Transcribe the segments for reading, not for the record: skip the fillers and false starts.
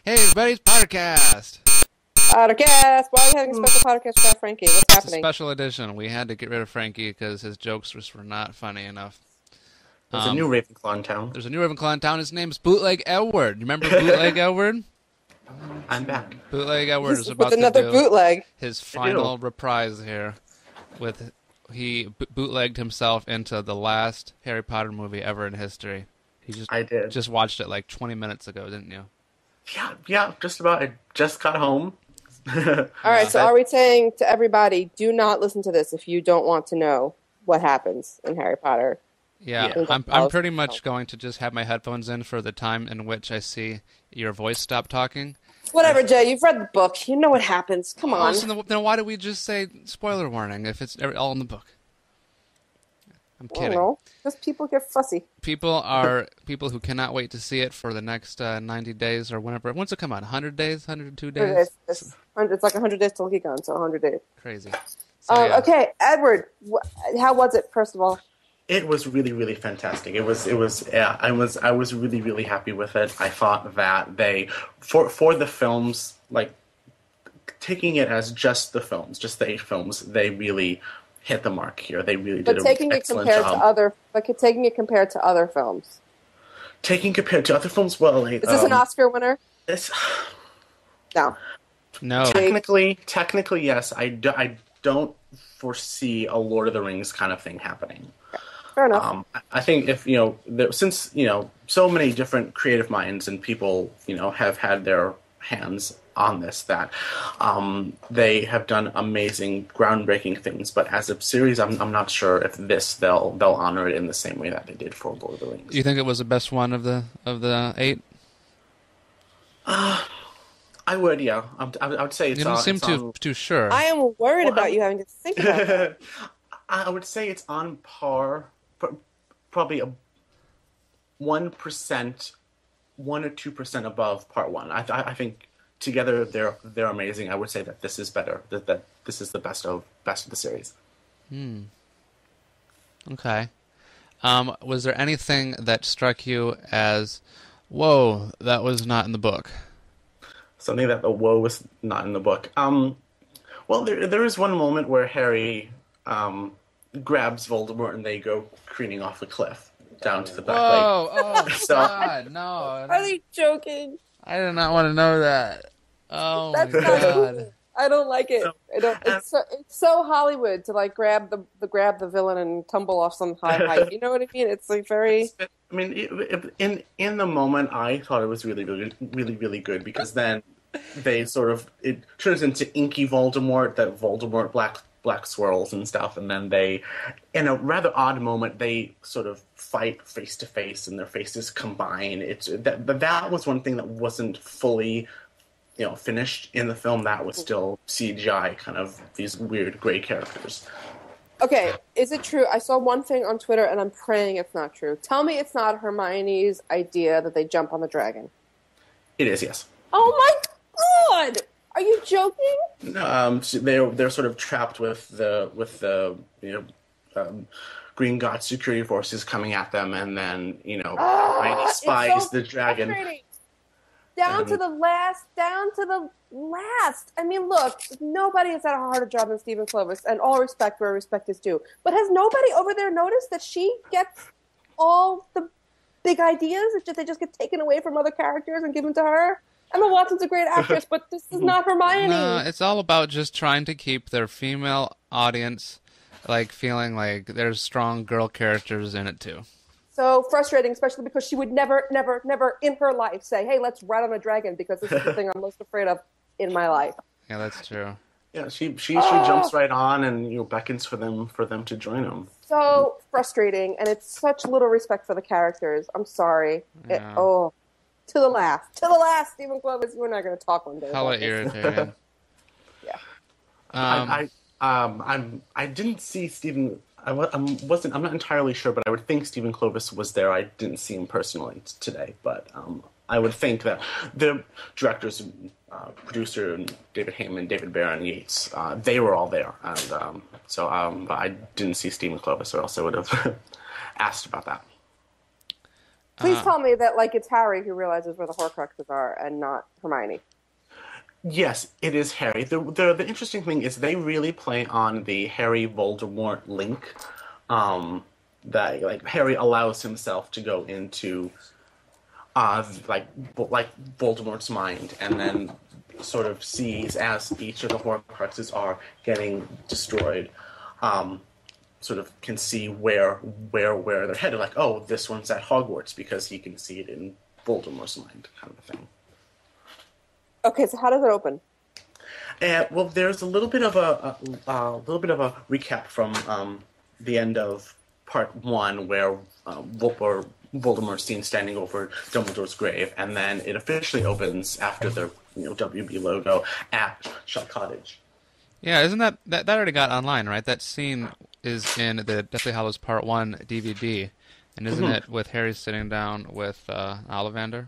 Hey, everybody's podcast. Podcast. Why are we having a special podcast about Frankie? What's It's a happening? special edition. We had to get rid of Frankie because his jokes just were not funny enough. There's a new Ravenclaw in town. There's a new Ravenclaw in town. His name's Bootleg Edward. You remember Bootleg Edward? I'm back. Bootleg Edward is about With another to do bootleg. his final reprise here. He bootlegged himself into the last Harry Potter movie ever in history. I did. Just watched it like 20 minutes ago, didn't you? Yeah, just about. I just got home. All right, so are we saying to everybody, do not listen to this if you don't want to know what happens in Harry Potter? Yeah, I'm pretty much going to just have my headphones in for the time in which I see your voice stop talking. Whatever, Jay. You've read the book. You know what happens. Come on. So then why do we just say spoiler warning if it's all in the book? I'm kidding. I don't know. Because people get fussy. People who cannot wait to see it for the next 90 days or whenever. When's it come out? 100 days? 102 days? It's like 100 days till Leaky, so 100 days. Crazy. So, yeah. Okay, Edward, how was it, first of all? It was really, really fantastic. I was really, really happy with it. I thought that they, for the films, like, taking it as just the films, just the 8 films, they really hit the mark here. They really did an excellent job. Taking it compared to other films. Taking compared to other films, well, like, is this an Oscar winner? No. Technically, yes. I don't foresee a Lord of the Rings kind of thing happening. Fair enough. I think if since so many different creative minds and people have had their hands on this, that they have done amazing, groundbreaking things. But as a series, I'm not sure if they'll honor it in the same way that they did for Lord of the Rings. You think it was the best one of the 8? I would, yeah. I would say it's. You don't seem too sure. I am worried about you having to think about that. I would say it's on par, probably 1%, 1 or 2% above part 1. I think together they're amazing. I would say that this is better. That this is the best of the series. Okay. Was there anything that struck you as, whoa, that was not in the book? Something that the whoa was not in the book. Well, there is one moment where Harry grabs Voldemort and they go careening off a cliff down to the back. Whoa! Oh God, no! Are they joking? I did not want to know that. Oh That's my not God! cool. I don't like it. It's so Hollywood to like grab the villain and tumble off some high height. You know what I mean? It's like very. I mean, in the moment, I thought it was really, really, really, really good because then it turns into inky Voldemort, that Voldemort black swirls and stuff, and then they, in a rather odd moment, they sort of fight face to face and their faces combine. That was one thing that wasn't fully finished in the film. That was still CGI, kind of these weird gray characters. Okay, is it true? I saw one thing on Twitter, and I'm praying it's not true. Tell me it's not Hermione's idea that they jump on the dragon. It is, yes. Oh my God! Are you joking? No, they're sort of trapped with the Gringotts security forces coming at them, and then Hermione spies the dragon. Down to the last. I mean, look, nobody has had a harder job than Stephen Clovis, and all respect where respect is due. But has nobody over there noticed that she gets all the big ideas? They just get taken away from other characters and given to her? Emma Watson's a great actress, but this is not Hermione. No, it's all about just trying to keep their female audience feeling like there's strong girl characters in it too. So frustrating, especially because she would never, never, never in her life say, hey, let's ride on a dragon because this is the thing I'm most afraid of in my life. Yeah, that's true. Yeah, she jumps right on and beckons for them to join them. So frustrating, and it's such little respect for the characters. I'm sorry. Yeah. To the last, Stephen Clovis, you and I are going to talk one day. Hella irritating. Yeah. I didn't see Stephen. I'm not entirely sure, but I would think Stephen Clovis was there. I didn't see him personally today, but I would think that the directors, producer David Heyman, David Barron, Yates, they were all there, and but I didn't see Stephen Clovis, or else I would have asked about that. Please tell me that like it's Harry who realizes where the Horcruxes are and not Hermione. Yes, it is Harry. The interesting thing is they really play on the Harry Voldemort link. That like Harry allows himself to go into like Voldemort's mind, and then sort of sees as each of the Horcruxes are getting destroyed, sort of can see where they're headed. Like, oh, this one's at Hogwarts because he can see it in Voldemort's mind, kind of a thing. Okay, so how does it open? Well, there's a little bit of a recap from the end of part 1 where Voldemort's seen standing over Dumbledore's grave, and then it officially opens after the WB logo at Shut Cottage. Yeah, isn't that already got online, right? That scene is in the Deathly Hallows Part 1 DVD, and isn't it with Harry sitting down with Ollivander?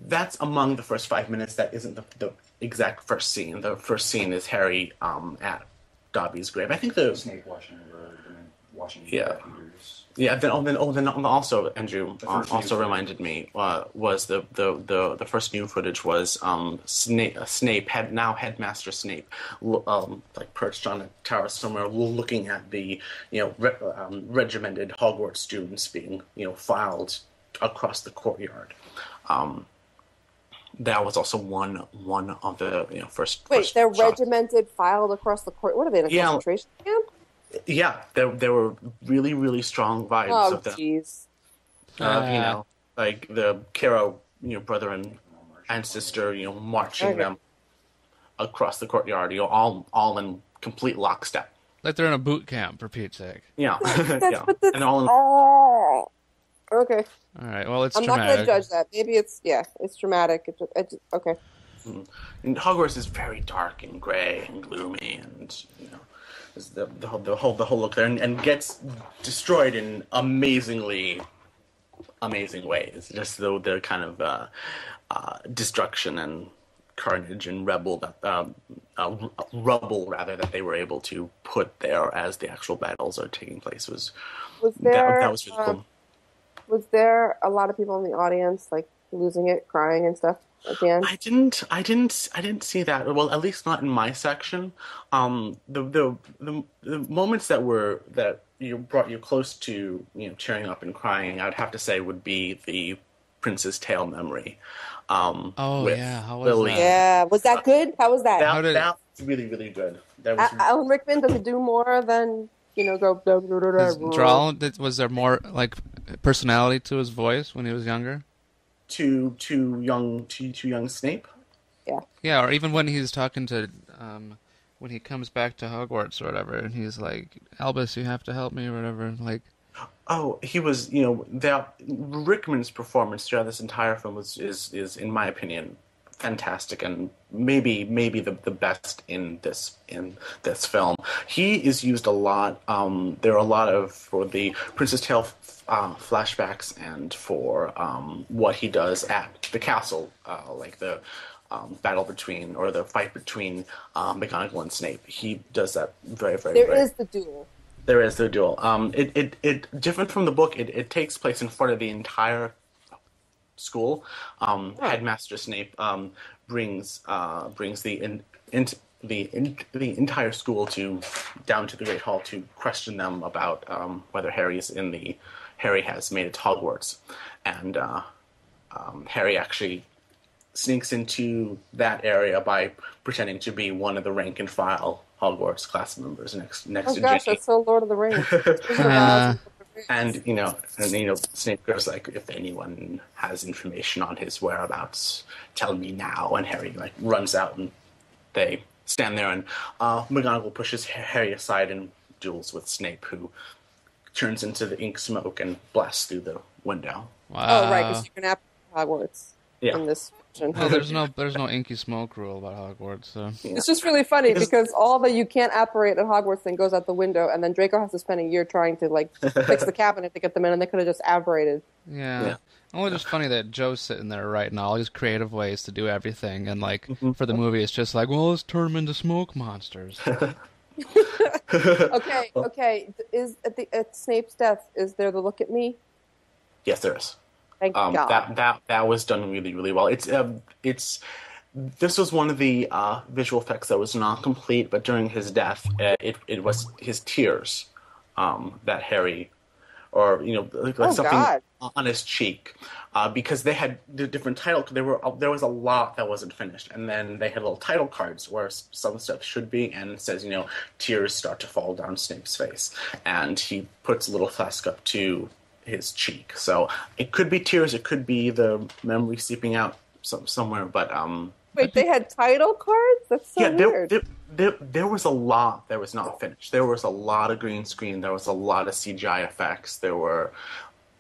That's among the first 5 minutes. That isn't the exact first scene. The first scene is Harry at Dobby's grave. I think Snape watching the road and then watching Peter's. Yeah. Then also Andrew also reminded me was the first new footage was Snape Headmaster Snape like perched on a tower somewhere looking at the regimented Hogwarts students being filed across the courtyard. That was also one of the first. Wait, they're shots. Regimented, filed across the court. What are they in a concentration camp? Yeah, there were really, really strong vibes of them. Oh, jeez. Like the Caro, brother and sister, marching them across the courtyard, all in complete lockstep. Like they're in a boot camp, for Pete's sake. Yeah, and all in. Okay. All right. Well, I'm dramatic. not going to judge that. Maybe it's dramatic. It's okay. And Hogwarts is very dark and gray and gloomy, and the whole look there, and gets destroyed in amazing ways. Just the kind of destruction and carnage and rubble rather that they were able to put there as the actual battles are taking place was that was really cool. Was there a lot of people in the audience like losing it, crying and stuff at the end? I didn't see that. Well, at least not in my section. The moments that brought you close to cheering up and crying, I'd have to say would be the Prince's Tale memory. How was Lily. that? Yeah, was that good? How was that? That was really, really good. That was Alan Rickman, does it do more than go? Was there more like personality to his voice when he was younger? Too young Snape. Yeah, or even when he's talking to when he comes back to Hogwarts or whatever, and he's like, Albus, you have to help me or whatever. Like, oh, he was that Rickman's performance throughout this entire film is in my opinion fantastic, and maybe the best in this film. He is used a lot. There are a lot of for the Prince's Tale flashbacks and for what he does at the castle, like the battle between or the fight between McGonagall and Snape. He does that very, very. There is the duel. There is the duel. It different from the book. It takes place in front of the entire school. Headmaster Snape brings the entire school down to the Great Hall to question them about whether Harry has made it to Hogwarts, and Harry actually sneaks into that area by pretending to be one of the rank and file Hogwarts class members next to gosh, Ginny. that's so Lord of the Rings. And Snape goes like, if anyone has information on his whereabouts, tell me now. And Harry runs out, and they stand there, and McGonagall pushes Harry aside and duels with Snape, who turns into the ink smoke and blasts through the window. Wow. Oh, right, because you can have Hogwarts in this version. No, there's no inky smoke rule about Hogwarts. So. Yeah. It's just really funny because all the you can't operate at Hogwarts thing goes out the window, and then Draco has to spend a year trying to fix the cabinet to get them in, and they could have just apparated. Yeah. Only just funny that Joe's sitting there writing all these creative ways to do everything, and for the movie, it's just like, well, let's turn them into smoke monsters. Okay. Is at Snape's death, is there the look at me? Yes, there is. Thank God. That was done really, really well. This was one of the visual effects that was not complete, but during his death, it was his tears that Harry, or like something God. on his cheek, because they had the different title. There was a lot that wasn't finished, and then they had little title cards where some stuff should be, and it says tears start to fall down Snape's face, and he puts a little flask up to his cheek. So it could be tears, it could be the memory seeping out somewhere, but Wait, they had title cards? That's so weird. There was a lot that was not finished. There was a lot of green screen. There was a lot of CGI effects. There were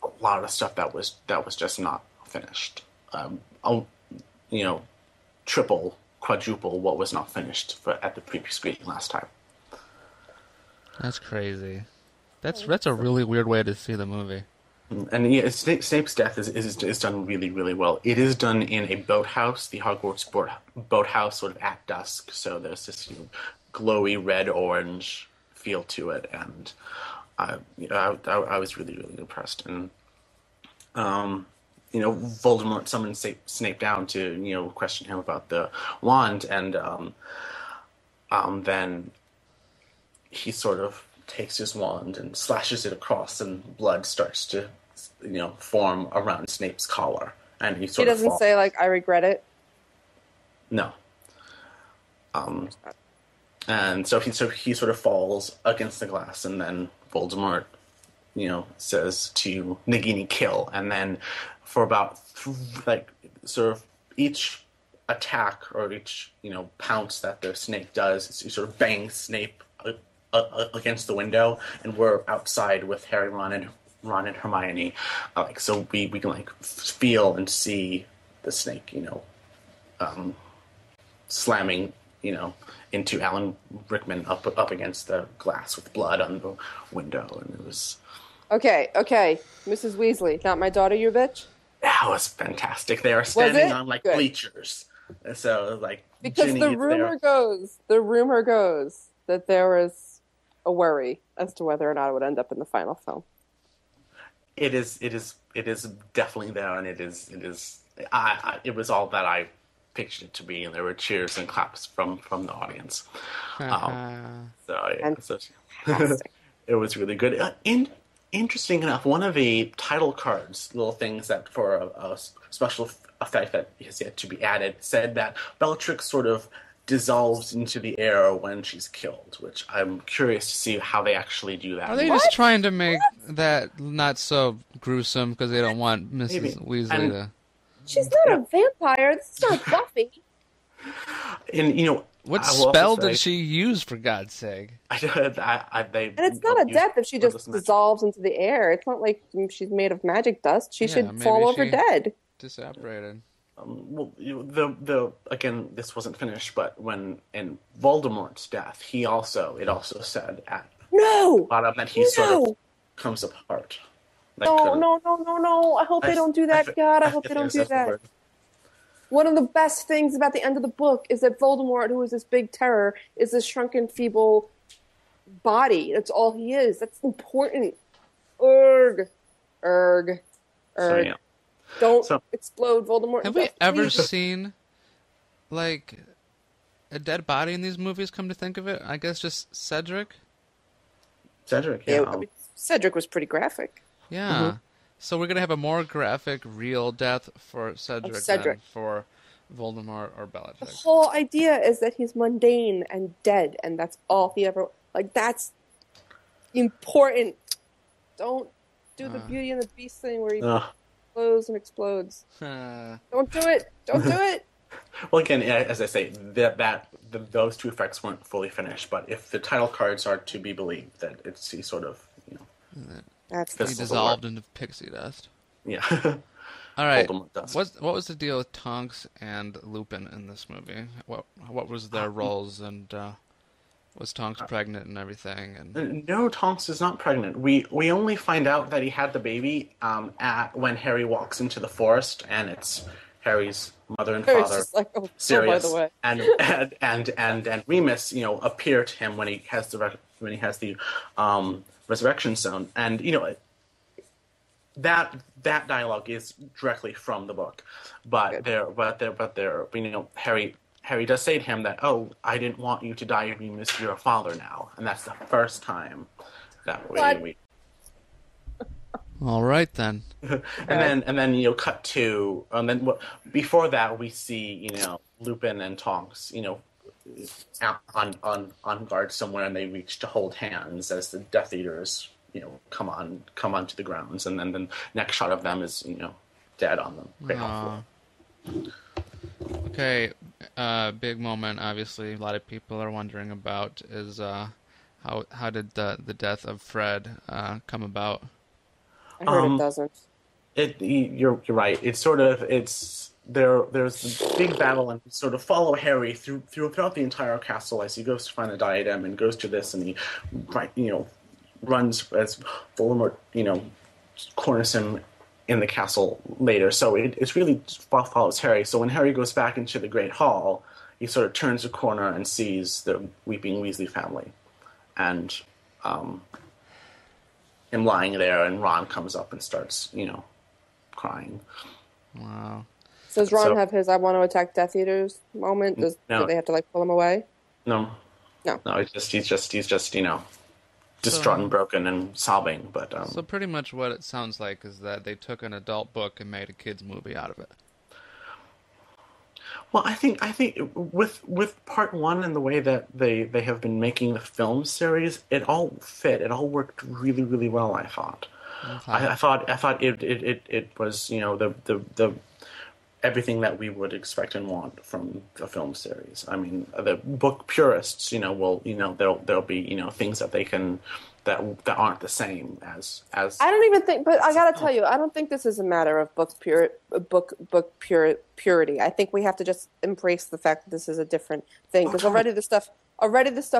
a lot of stuff that was just not finished. Triple, quadruple what was not finished at the preview screening last time. That's crazy. That's a really weird way to see the movie. And yeah, Snape's death is done really, really well. It is done in a boathouse, the Hogwarts boathouse, sort of at dusk. So there's this glowy red-orange feel to it, and I was really, really impressed. And Voldemort summoned Snape down to question him about the wand, and then he sort of takes his wand and slashes it across, and blood starts to form around Snape's collar, and he doesn't say I regret it. No. And so he sort of falls against the glass, and then Voldemort says to Nagini, kill, and then for about sort of each attack or each pounce that the snake does, he sort of bangs Snape against the window, and we're outside with Harry, Ron and Hermione, so we can feel and see the snake, slamming, into Alan Rickman up against the glass with blood on the window, and it was okay, Mrs. Weasley, not my daughter, you bitch. That was fantastic. They are standing on Good. bleachers, so because Ginny the rumor goes that there was a worry as to whether or not it would end up in the final film. It is definitely there, and it was all that I pictured it to be, and there were cheers and claps from the audience. It was really good. Interesting enough, one of the title cards, little things that for a special effect that has yet to be added, said that Bellatrix sort of dissolves into the air when she's killed, which I'm curious to see how they actually do that. Are they just trying to make that not so gruesome because they don't want Mrs. Weasley to... She's not a vampire. This is not Buffy. And, what spell did she use, for God's sake? And it's not a death if she just dissolves into the air. It's not like she's made of magic dust. She should fall over dead. Disapparated. Again, this wasn't finished, but when in Voldemort's death, it also said at bottom that he sort of comes apart. No! I hope they don't do that. God, I hope they don't do that. One of the best things about the end of the book is that Voldemort, who is this big terror, is this shrunken, feeble body. That's all he is. That's important. Erg. So, yeah. Don't explode, Voldemort. Have we ever seen, a dead body in these movies, come to think of it? I guess just Cedric? Cedric, yeah. Cedric was pretty graphic. Yeah. Mm-hmm. So we're going to have a more graphic, real death for Cedric than for Voldemort or Bellatrix. The whole idea is that he's mundane and dead, and that's all he ever... that's important. Don't do the Beauty and the Beast thing where he... explodes. Don't do it. Don't do it. Well, again, as I say, those two effects weren't fully finished. But if the title cards are to be believed, that he sort of, he dissolved into pixie dust. Yeah. All right. What was the deal with Tonks and Lupin in this movie? What was their roles, and was Tonks pregnant and everything? And no, Tonks is not pregnant. We only find out that he had the baby when Harry walks into the forest, and it's Harry's mother and father, just like, Sirius, by the way. and Remus, appear to him when he has the resurrection stone, and that dialogue is directly from the book, but Harry does say to him that, "Oh, I didn't want you to die. You miss your father now," and that's the first time that we. All right then. and then cut to, and then before that we see Lupin and Tonks on guard somewhere, and they reach to hold hands as the Death Eaters come onto the grounds, and then the next shot of them is dead on the Great Hall floor. Okay, big moment. Obviously, a lot of people are wondering about is how did the death of Fred come about? I heard it doesn't. You're right. There's a big battle, and sort of follow Harry throughout the entire castle as he goes to find the diadem and goes to this, and he runs as Voldemort corners him in the castle later. So it's really follows Harry. So when Harry goes back into the Great Hall, he sort of turns a corner and sees the weeping Weasley family, and him lying there, and Ron comes up and starts crying. Wow. Does Ron have his "I want to attack Death Eaters" moment? Do they have to pull him away? No. He's just distraught and broken and sobbing. But so pretty much what it sounds like is that they took an adult book and made a kids movie out of it. Well, I think with part one and the way that they have been making the film series, it all fit. It all worked really, really well. I thought. Okay. I thought it was the everything that we would expect and want from a film series. I mean, the book purists, there'll be things that they can that aren't the same as. I don't even think, but I gotta tell you, I don't think this is a matter of book purity. I think we have to just embrace the fact that this is a different thing, because already the stuff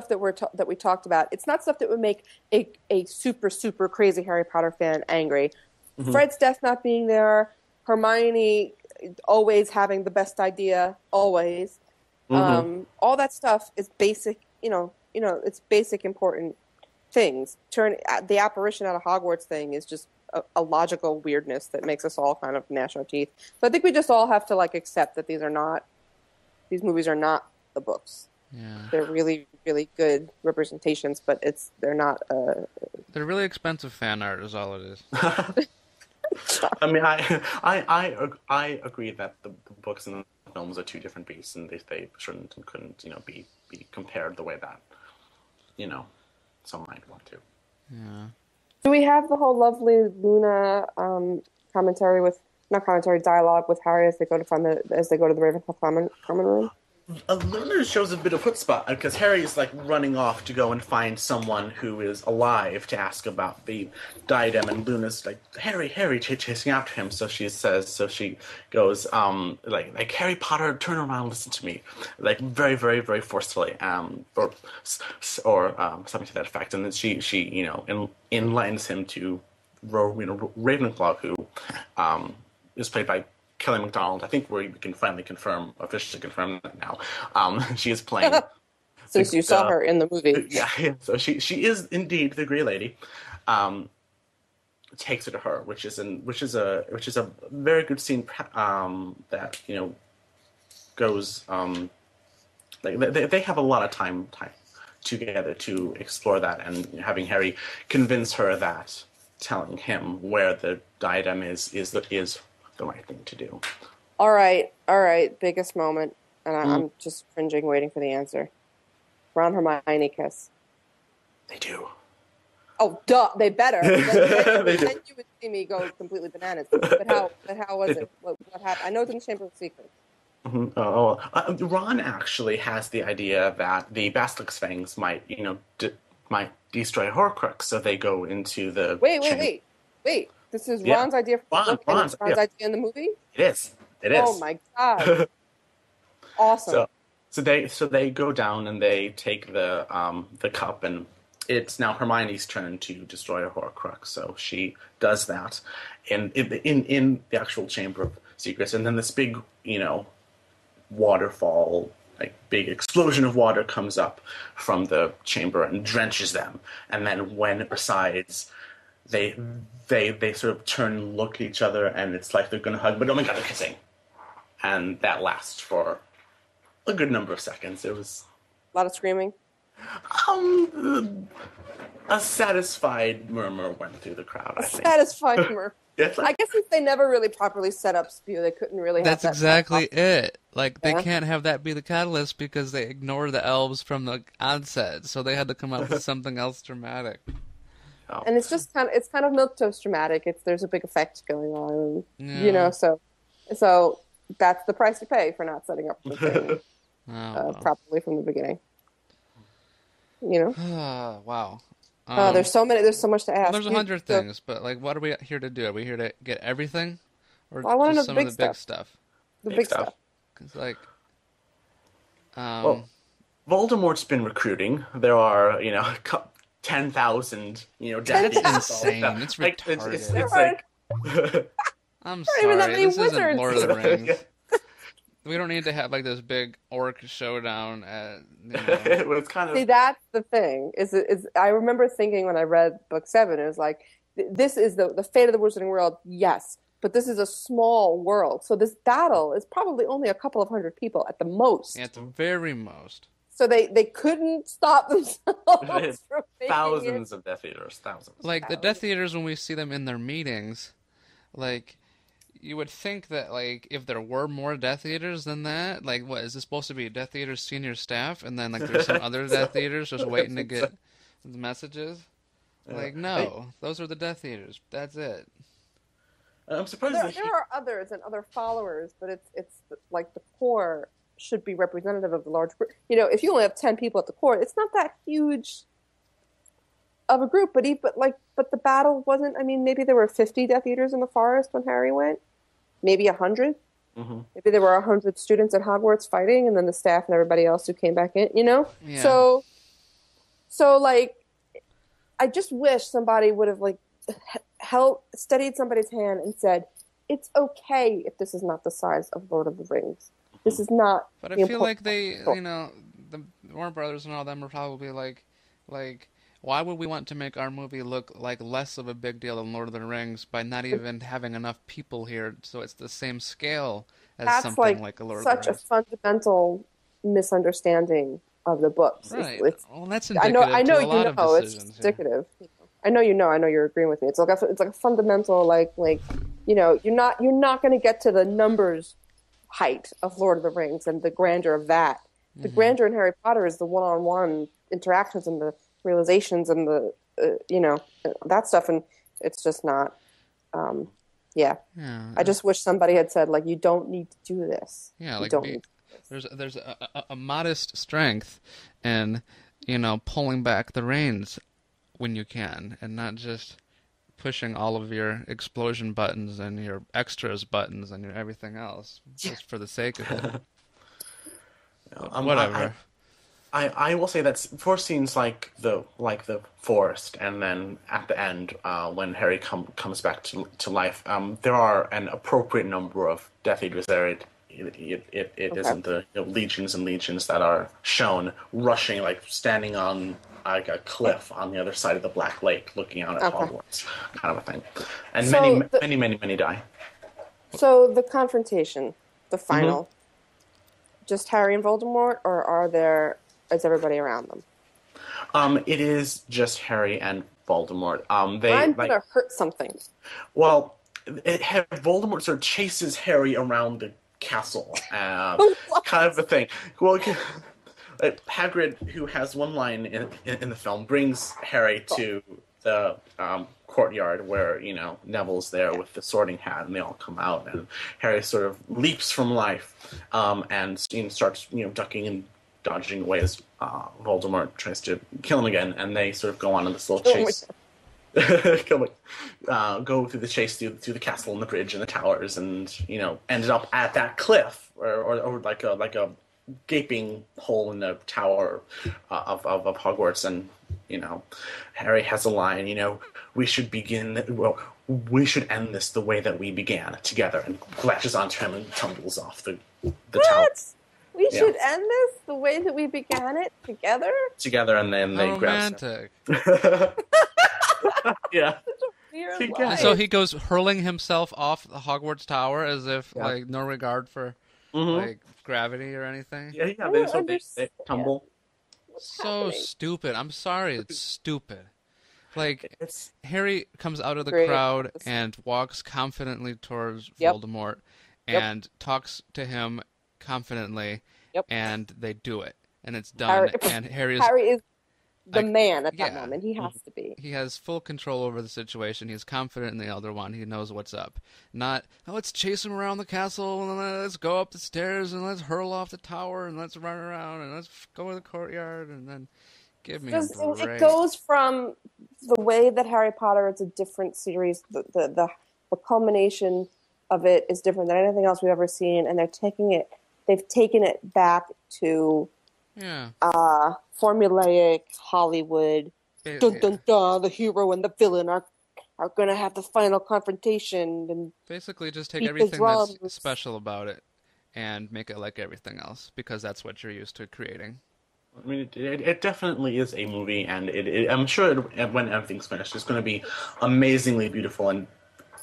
that we talked about, it's not stuff that would make a super super crazy Harry Potter fan angry. Mm-hmm. Fred's death not being there, Hermione always having the best idea, always. Mm-hmm. All that stuff is basic, it's basic important things. The apparition out of Hogwarts thing is just a logical weirdness that makes us all kind of gnash our teeth. So I think we just all have to accept that these movies are not the books. Yeah. They're really, really good representations, but they're not. They're really expensive fan art, is all it is. I mean, I agree that the books and the films are two different beasts, and they shouldn't and couldn't be compared the way that some might want to. Yeah. Do we have the whole lovely Luna dialogue with Harry as they go to the Ravenclaw common room? Luna shows a bit of chutzpah because Harry is running off to go and find someone who is alive to ask about the diadem, and Luna's Harry, chasing after him. So she goes Harry Potter, turn around, listen to me, very very very forcefully, or something to that effect. And then she enlightens him to Ravenclaw, who is played by Kelly MacDonald. I think we can finally officially confirm that now. She is playing. Since you saw her in the movie. Yeah. So she is indeed the Grey Lady. Takes her to her, which is a very good scene. That goes. They have a lot of time together to explore that, and having Harry convince her that telling him where the diadem is the right thing to do. All right. Biggest moment, and I'm just cringing, waiting for the answer. Ron Hermione kiss. They do. Oh, duh! They better. They do. Then you would see me go completely bananas. But how was it? What happened? I know it's in the Chamber of Secrets. Mm-hmm. Ron actually has the idea that the Basilisk Fangs might destroy Horcrux, so they go into the. Wait. This is Ron's idea for the book, and it's Ron's idea in the movie? It is. Oh my god. Awesome. So they go down and they take the cup, and it's now Hermione's turn to destroy a Horcrux. So she does that in the actual Chamber of Secrets, and then this big, waterfall, big explosion of water comes up from the chamber and drenches them. And then when it resides, they they sort of turn and look at each other, and it's like they're gonna hug, but oh my god, they're kissing, and that lasts for a good number of seconds. It was a lot of screaming. A satisfied murmur went through the crowd. I think. Satisfied murmur. Yes, I guess if they never really properly set up spew, they couldn't really. That's have that exactly it. Like they can't have that be the catalyst because they ignore the elves from the onset, so they had to come up with something else dramatic. Oh. And it's just kind of milquetoast dramatic. There's a big effect going on, you know. So that's the price to pay for not setting up the thing properly from the beginning. You know. Wow. There's so much to ask. There's 100 things, but like, what are we here to do? Are we here to get everything, or I want to know some the of the big stuff? The big stuff. Because like, well, Voldemort's been recruiting. There are 10,000 Death Eaters. Insane. It's retarded. It's like. I'm even that sorry. many This isn't wizards. Lord of the Rings. We don't need to have like this big orc showdown. It was kind of. See, that's the thing. Is I remember thinking when I read book 7, it was like, this is the fate of the Wizarding World. Yes, but this is a small world, so this battle is probably only a couple of hundred people at the most. Yeah, at the very most. So they couldn't stop themselves from thousands of Death Eaters. Thousands. Like the Death Eaters, when we see them in their meetings, like. You would think that, like, if there were more Death Eaters than that, like, what, is this supposed to be Death Eaters senior staff, and then, like, there's some other Death Eaters just waiting to get the messages? Like, no, those are the Death Eaters. That's it. I'm surprised there are others and other followers, but it's like the core should be representative of the large group. If you only have 10 people at the core, it's not that huge of a group, but the battle wasn't. I mean, maybe there were 50 Death Eaters in the forest when Harry went. Maybe 100. Mm-hmm. Maybe there were 100 students at Hogwarts fighting, and then the staff and everybody else who came back in. Yeah. So like, I just wish somebody would have like steadied somebody's hand and said, "It's okay if this is not the size of Lord of the Rings. This is not." But I feel like they, the Warner Brothers and all them are probably like. Why would we want to make our movie look like less of a big deal than Lord of the Rings by not even having enough people here so it's the same scale as something like a Lord of the Rings? That's such a fundamental misunderstanding of the books. Right. Well, that's indicative I know to a lot of decisions. It's indicative. Yeah. I know you're agreeing with me. It's like a fundamental you're not going to get to the numbers height of Lord of the Rings and the grandeur of that. The grandeur in Harry Potter is the one-on-one interactions and the realizations and the that stuff, and it's just not I just wish somebody had said, like, you don't need to do this. There's a modest strength in pulling back the reins when you can, and not just pushing all of your explosion buttons and your extras buttons and your everything else just for the sake of it. Whatever. I will say that for scenes like the forest, and then at the end when Harry comes back to life, there are an appropriate number of Death Eaters there. It isn't the legions and legions that are shown rushing, like standing on like a cliff on the other side of the Black Lake, looking out at Hogwarts, kind of a thing. And many die. So the confrontation, the final, just Harry and Voldemort, or is everybody around them? It is just Harry and Voldemort. I'm gonna hurt something. Well, Voldemort sort of chases Harry around the castle, kind of a thing. Well, Hagrid, who has one line in the film, brings Harry to the courtyard where Neville's there with the Sorting Hat, and they all come out, and Harry sort of leaps from life, and starts ducking and dodging away as Voldemort tries to kill him again, and they sort of go on in this little chase. Go through the chase through the castle and the bridge and the towers, and ended up at that cliff or like a gaping hole in the tower of Hogwarts, and Harry has a line. We should end this the way that we began, together, and latches onto him and tumbles off the tower. We should end this the way that we began it, together? Together, and then they grab him. Romantic. Yeah. your He life. gets- And so he goes hurling himself off the Hogwarts Tower as if Yeah. like no regard for like gravity or anything. Yeah, I they don't sort of they understand. tumble. So happening? stupid. I'm sorry, it's stupid. Like It's Harry comes out of the Great. crowd and walks confidently towards Yep. Voldemort Yep. and talks to him confidently, Yep. and they do it, and it's done. And Harry is the like, man at that yeah. moment. He has to be. He has full control over the situation. He's confident in the Elder Wand. He knows what's up. Not, oh, let's chase him around the castle, and then let's go up the stairs, and let's hurl off the tower, and let's run around, and let's go to the courtyard, and then give me a break. It goes from the way that Harry Potter, it's a different series. The culmination of it is different than anything else we've ever seen, and they've taken it back to Yeah. Formulaic Hollywood. Dun dun dun! The hero and the villain are going to have the final confrontation, and Basically, just take beat the everything drums. that's special about it and make it like everything else, because that's what you're used to creating. I mean, it definitely is a movie, and I'm sure when everything's finished, it's going to be amazingly beautiful and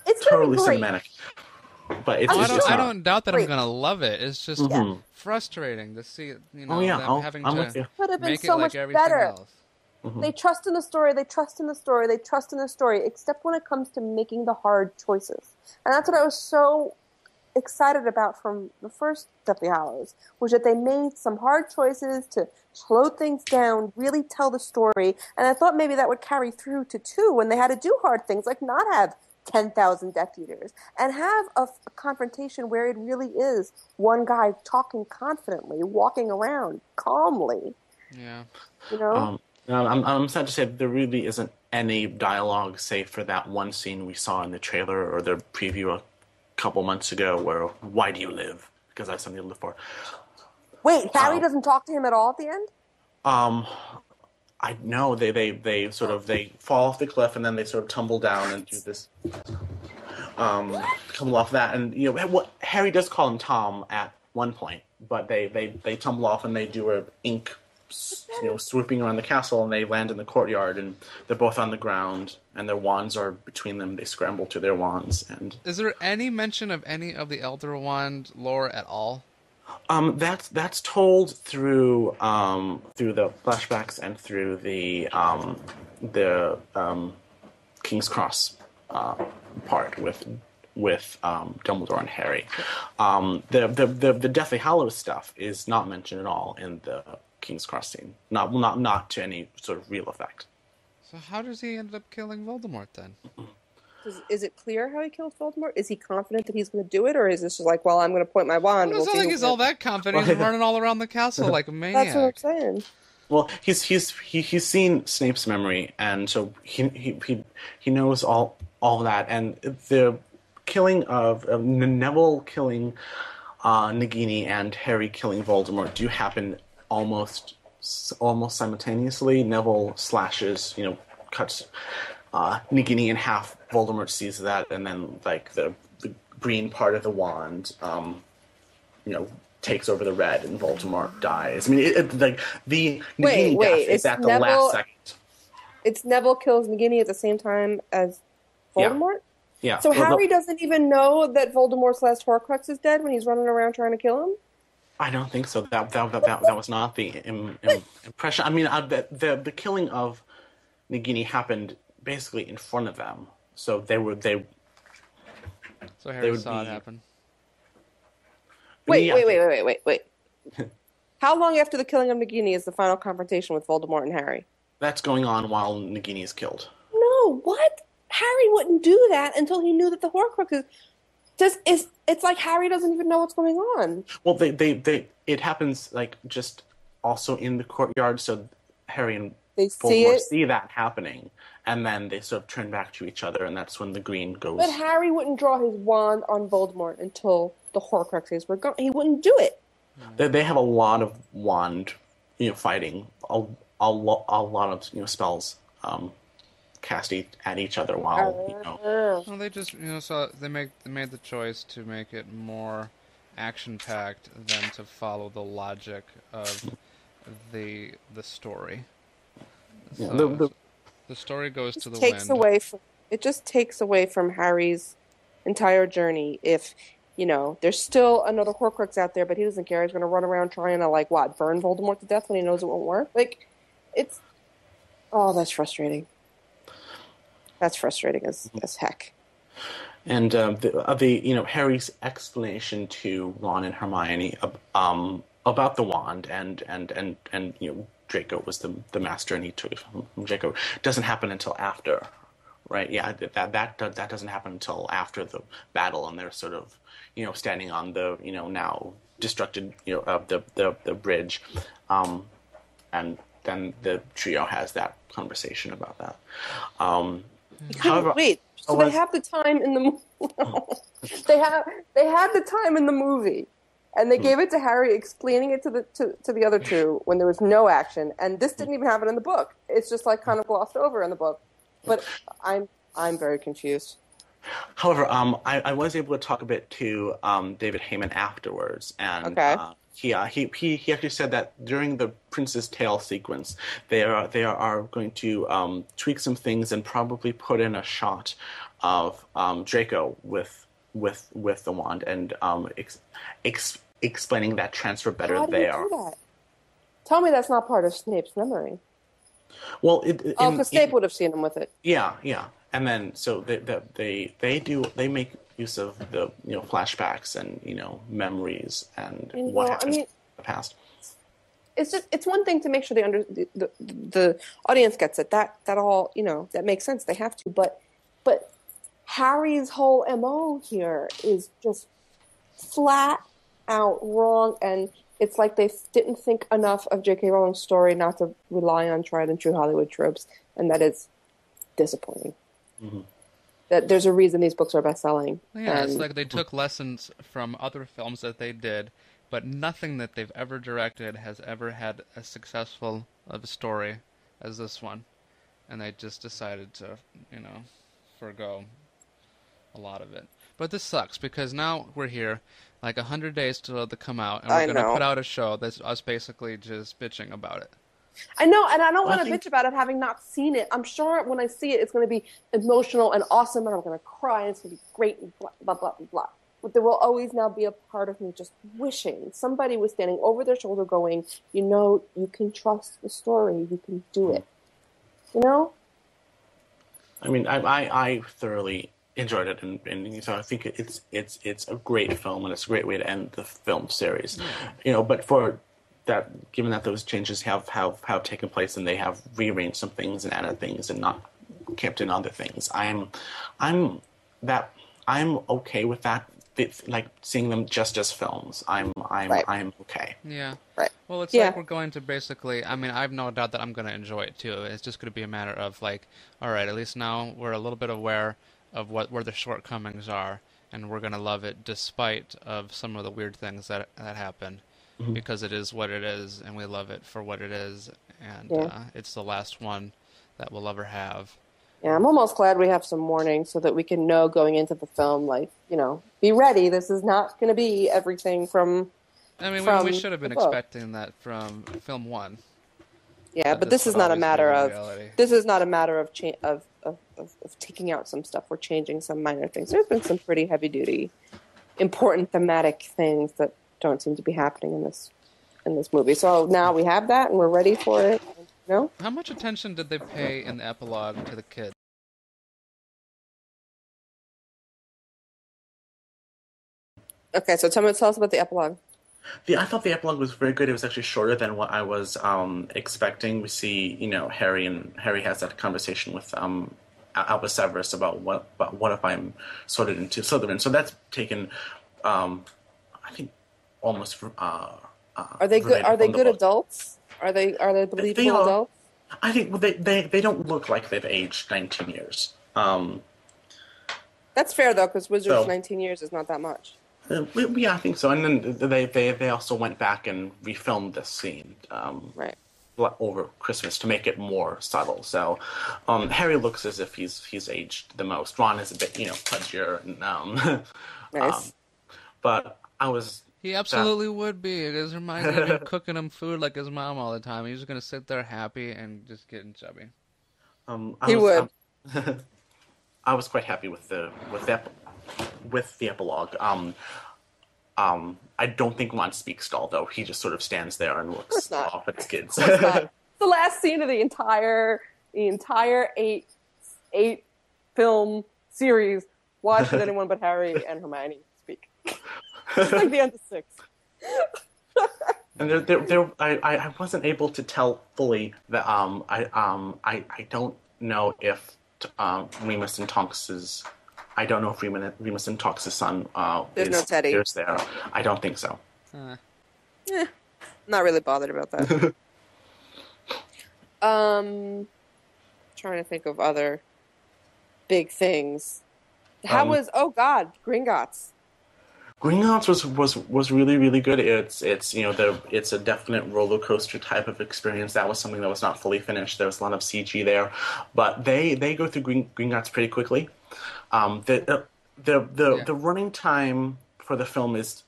it's gonna be totally great. cinematic. But it's, I'm it's I just don't not. doubt that I'm Great. gonna love it. It's just Mhm. frustrating to see, you know, Oh yeah, them having I'm to with you. Could have been make it so like much everything better. else. They trust in the story, they trust in the story, they trust in the story, except when it comes to making the hard choices. And that's what I was so excited about from the first Deathly Hallows, was that they made some hard choices to slow things down, really tell the story. And I thought maybe that would carry through to 2 when they had to do hard things, like not have 10,000 Death Eaters, and have a confrontation where it really is one guy talking confidently, walking around calmly, Yeah. you know? I'm sad to say that there really isn't any dialogue save for that one scene we saw in the trailer or the preview a couple months ago where, why do you live? Because I have something to live for. Wait, Harry doesn't talk to him at all at the end? I know they sort of they fall off the cliff and then they sort of tumble down and do this tumble off that, and you know what, Harry does call him Tom at one point, but they tumble off and they do a ink swooping around the castle, and they land in the courtyard, and they're both on the ground and their wands are between them. They scramble to their wands. And Is there any mention of any of the Elder Wand lore at all? that's told through the flashbacks and through the King's Cross part with Dumbledore and Harry. The Deathly Hallows stuff is not mentioned at all in the King's Cross scene. Not to any sort of real effect. So how does he end up killing Voldemort then? Is it clear how he kills Voldemort? Is he confident that he's going to do it, or is this just like, well, I'm going to point my wand? Well, it's not like he's all that confident. He's running all around the castle like a maniac. That's what I'm saying. Well, he's seen Snape's memory, and so he knows all that. And the killing of Neville killing Nagini and Harry killing Voldemort do happen almost simultaneously. Neville slashes, cuts Nagini in half. Voldemort sees that, and then like the green part of the wand, takes over the red, and Voldemort dies. I mean, the Nagini death is at the last second. It's Neville kills Nagini at the same time as Voldemort? Yeah. So Harry doesn't even know that Voldemort's last Horcrux is dead when he's running around trying to kill him? I don't think so. That was not the impression. I mean, the killing of Nagini happened basically in front of them. So So Harry would saw it be- happen. Wait. How long after the killing of Nagini is the final confrontation with Voldemort and Harry? That's going on while Nagini is killed. No, what? Harry wouldn't do that until he knew that the Horcrux it's like Harry doesn't even know what's going on. Well, it happens like just also in the courtyard, so Harry and They Voldemort see it, that happening, and then they sort of turn back to each other, and that's when the green goes. but Harry wouldn't draw his wand on Voldemort until the Horcruxes were gone. He wouldn't do it. They have a lot of wand, fighting, a lot of spells cast at each other while Well, they just so they made the choice to make it more action packed than to follow the logic of the story. Yeah, So, the story goes to the Takes wind. away from It just takes away from Harry's entire journey if, there's still another Horcrux out there, but he doesn't care. He's going to run around trying to, burn Voldemort to death when he knows it won't work. It's... Oh, that's frustrating. That's frustrating as heck. And Harry's explanation to Ron and Hermione about the wand and Draco was the master and he took it from Draco doesn't happen until after, right? Yeah, that doesn't happen until after the battle and they're sort of standing on the now destructed the bridge, and then the trio has that conversation about that. However, wait. So they have the time in the they had the time in the movie, and they gave it to Harry, explaining it to the other two when there was no action, and this didn't even happen in the book. It's just kind of glossed over in the book. But I'm very confused. However, I was able to talk a bit to David Heyman afterwards, and okay. He actually said that during the Prince's Tale sequence, they are going to tweak some things and probably put in a shot of Draco with the wand and explaining that transfer better there. How do you do that? Tell me that's not part of Snape's memory. Well, because Snape would have seen him with it. Yeah, and then so they make use of the flashbacks and memories and what happened in the past. It's one thing to make sure the audience gets it. That all that makes sense. They have to, but Harry's whole MO here is just flat out wrong, and it's like they didn't think enough of J.K. Rowling's story not to rely on tried and true Hollywood tropes, and that is disappointing. Mm-hmm. That there's a reason these books are best-selling. Yeah, it's like they took lessons from other films that they did, but nothing that they've ever directed has ever had as successful of a story as this one. And they just decided to, forgo a lot of it. But this sucks, because now we're here, 100 days till they come out, and we're going to put out a show that's us basically just bitching about it. I know, and I don't want to bitch about it having not seen it. I'm sure when I see it, it's going to be emotional and awesome, and I'm going to cry, and it's going to be great, and blah, blah, blah, blah, blah. But there will always now be a part of me just wishing somebody was standing over their shoulder going, you can trust the story, you can do it. I mean, I thoroughly enjoyed it, and so I think it's a great film, and it's a great way to end the film series. But for that, given that those changes have taken place and they have rearranged some things and added things and not kept in other things, I'm okay with that. Seeing them just as films, I'm okay. Yeah. Right. Well, it's like we're going to basically. I mean, I have no doubt that I'm going to enjoy it too. It's just going to be a matter of all right, at least now we're a little bit aware of where the shortcomings are, and we're going to love it despite of some of the weird things that happen. Mm-hmm. Because it is what it is, and we love it for what it is, and it's the last one that we'll ever have. Yeah, I'm almost glad we have some warning so that we can know going into the film, be ready. This is not going to be everything from. I mean, we should have been expecting that from film one. Yeah, but this is not a matter of. This is not a matter of of taking out some stuff or changing some minor things. There's been some pretty heavy duty, important thematic things that don't seem to be happening in this movie. So now we have that, and we're ready for it. How much attention did they pay in the epilogue to the kids? Okay, so tell us about the epilogue. I thought the epilogue was very good. It was actually shorter than what I was expecting. We see, Harry has that conversation with Albus Severus about what if I'm sorted into Slytherin. So that's taken, I think, almost. Are they good? Are they good adults? Are they believable adults? I think they don't look like they've aged 19 years. That's fair though, because Wizards 19 years is not that much. Yeah, I think so. And then they also went back and refilmed this scene right over Christmas to make it more subtle. So Harry looks as if he's aged the most. Ron is a bit pudgier and nice. But I was. He absolutely would be. It is reminding of him cooking him food like his mom all the time. He's just gonna sit there happy and just getting chubby. He would. I was quite happy with the epilogue. I don't think Ron speaks at all, though. He just sort of stands there and looks off at his kids. Of course not. The last scene of the entire eight film series. Why should anyone but Harry and Hermione speak? It's like the end of 6. And I wasn't able to tell fully that I don't know if Remus and Tonks's. I don't know if Remus and Tonks' son There's no Teddy. There's there. I don't think so. Not really bothered about that. Trying to think of other big things. How was Gringotts? Gringotts was really, really good. It's a definite roller coaster type of experience. That was something that was not fully finished. There was a lot of CG there, but they go through Gringotts pretty quickly. The running time for the film is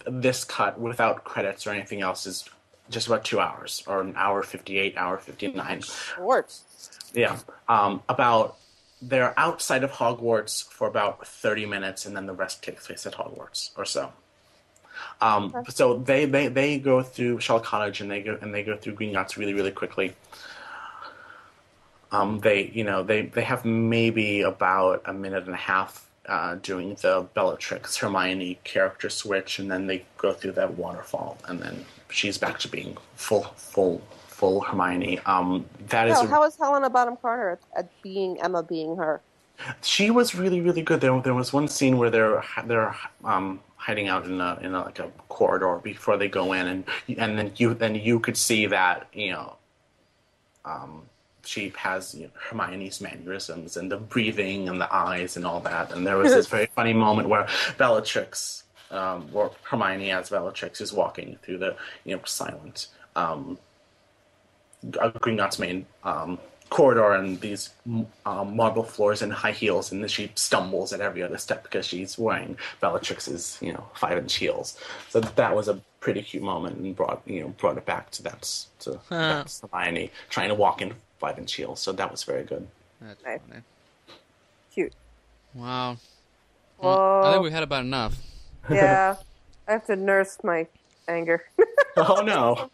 this cut without credits or anything else is just about 2 hours, or an hour 58, hour 59. Short. Yeah. They're outside of Hogwarts for about 30 minutes, and then the rest takes place at Hogwarts or so. So they go through Shell Cottage and they go through Gringotts really, really quickly. They have maybe about a minute and a half doing the Bellatrix Hermione character switch, and then they go through that waterfall, and then she's back to being full Hermione. How was Helena Bonham Carter at being Emma, being her? She was really, really good. There was one scene where they're hiding out in a corridor before they go in, and then you could see that she has Hermione's mannerisms and the breathing and the eyes and all that. And there was this very funny moment where Bellatrix, or Hermione as Bellatrix, is walking through the silent Gringotts main corridor and these marble floors and high heels, and then she stumbles at every other step because she's wearing Bellatrix's 5-inch heels. So that was a pretty cute moment and brought it back to that's Hermione trying to walk in 5-inch heels. So that was very good. That's funny. Cute. Wow. Well, I think we had about enough. Yeah, I have to nurse my anger. Oh no.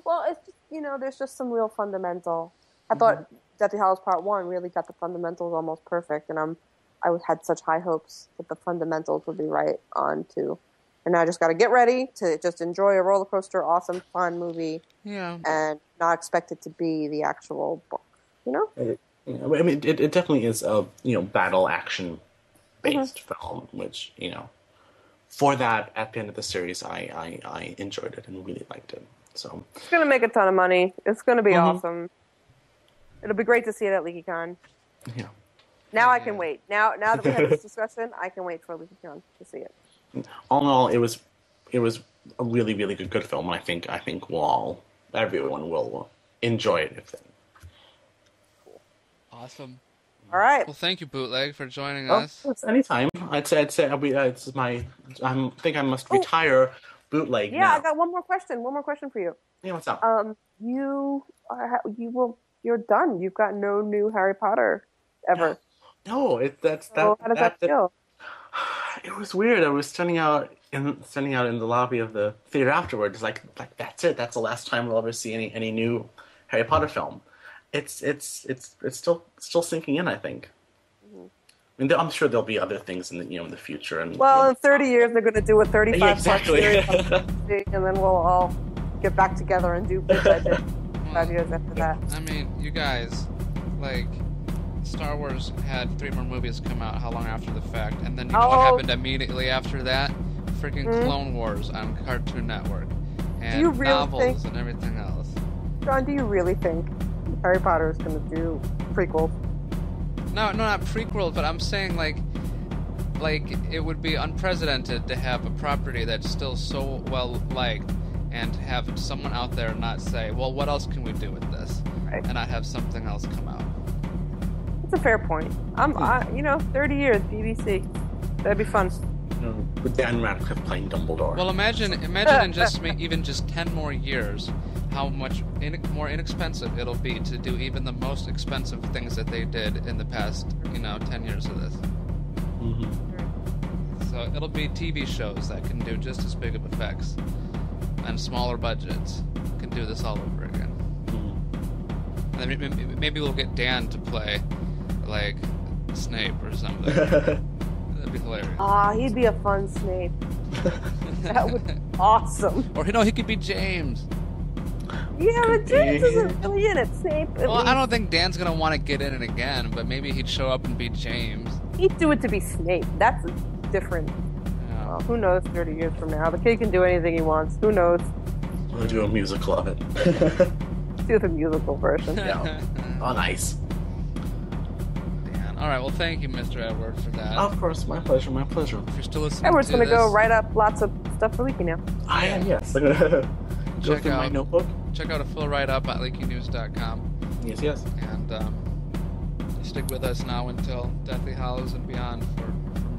Well, it's just, there's just some real fundamental. I thought Deathly Hallows Part 1 really got the fundamentals almost perfect, and I had such high hopes that the fundamentals would be right on too. And now I just got to get ready to just enjoy a roller coaster, awesome, fun movie, and not expect it to be the actual book. I mean, it definitely is a battle action based film, which for that at the end of the series, I enjoyed it and really liked it. So it's gonna make a ton of money. It's gonna be awesome. It'll be great to see it at LeakyCon. Yeah. Now I can wait. Now that we had this discussion, I can wait for LeakyCon to see it. All in all, it was a really, really good film. I think everyone will enjoy it if they. Cool. Awesome. All right. Well, thank you, Bootleg, for joining us. It's anytime. I'd say it's my. I think I must retire. Bootleg. Yeah, now. I got one more question. One more question for you. Yeah, what's up? You're done. You've got no new Harry Potter ever. No, How does that feel? It was weird. I was standing out in the lobby of the theater afterwards. Like that's it. That's the last time we'll ever see any new Harry Potter film. It's still sinking in, I think. I mean, I'm sure there'll be other things in the future. And in 30 years they're going to do a 35 exactly. series, and then we'll all get back together and do big budget 5 years after that. I mean, you guys, Star Wars had 3 more movies come out how long after the fact, and then what happened immediately after that? Freaking Clone Wars on Cartoon Network, and novels and everything else. John, do you really think Harry Potter is going to do prequels? No, not prequels, but I'm saying like it would be unprecedented to have a property that's still so well liked and have someone out there not say, well, what else can we do with this? Right. And not have something else come out. That's a fair point. 30 years, BBC. That'd be fun. With Dan Radcliffe playing Dumbledore. Well, imagine in just even just 10 more years, how much more inexpensive it'll be to do even the most expensive things that they did in the past, 10 years of this. Mm-hmm. So it'll be TV shows that can do just as big of effects and smaller budgets can do this all over again. Mm-hmm. And then maybe we'll get Dan to play, like, Snape or something. That'd be hilarious. He'd be a fun Snape. That would be awesome. Or, he could be James. Yeah, but James isn't really in it, Snape. Well, I don't think Dan's gonna want to get in it again, but maybe he'd show up and be James. He'd do it to be Snape. That's different. Yeah. Well, who knows 30 years from now? The kid can do anything he wants. Who knows? We'll do a musical of it. Do the musical version. Yeah. On ice. Dan. All right, well, thank you, Mr. Edward, for that. Of course, my pleasure, my pleasure. If you're still listening Edward's to gonna this, go write up lots of stuff for Leaky now. I am, yes. I'm gonna go Check through my out- notebook. check out a full write-up at leakynews.com. Yes. And stick with us now until Deathly Hallows and beyond for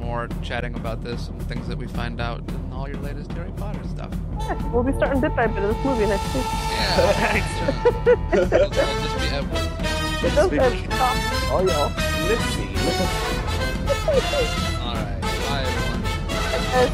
more chatting about this and things that we find out in all your latest Harry Potter stuff. Yeah, we'll be starting bit by bit of this movie next week. Yeah. It'll just be Edward. It does have stuff. Oh, yeah. Let's see. All right. Bye, everyone. Yes.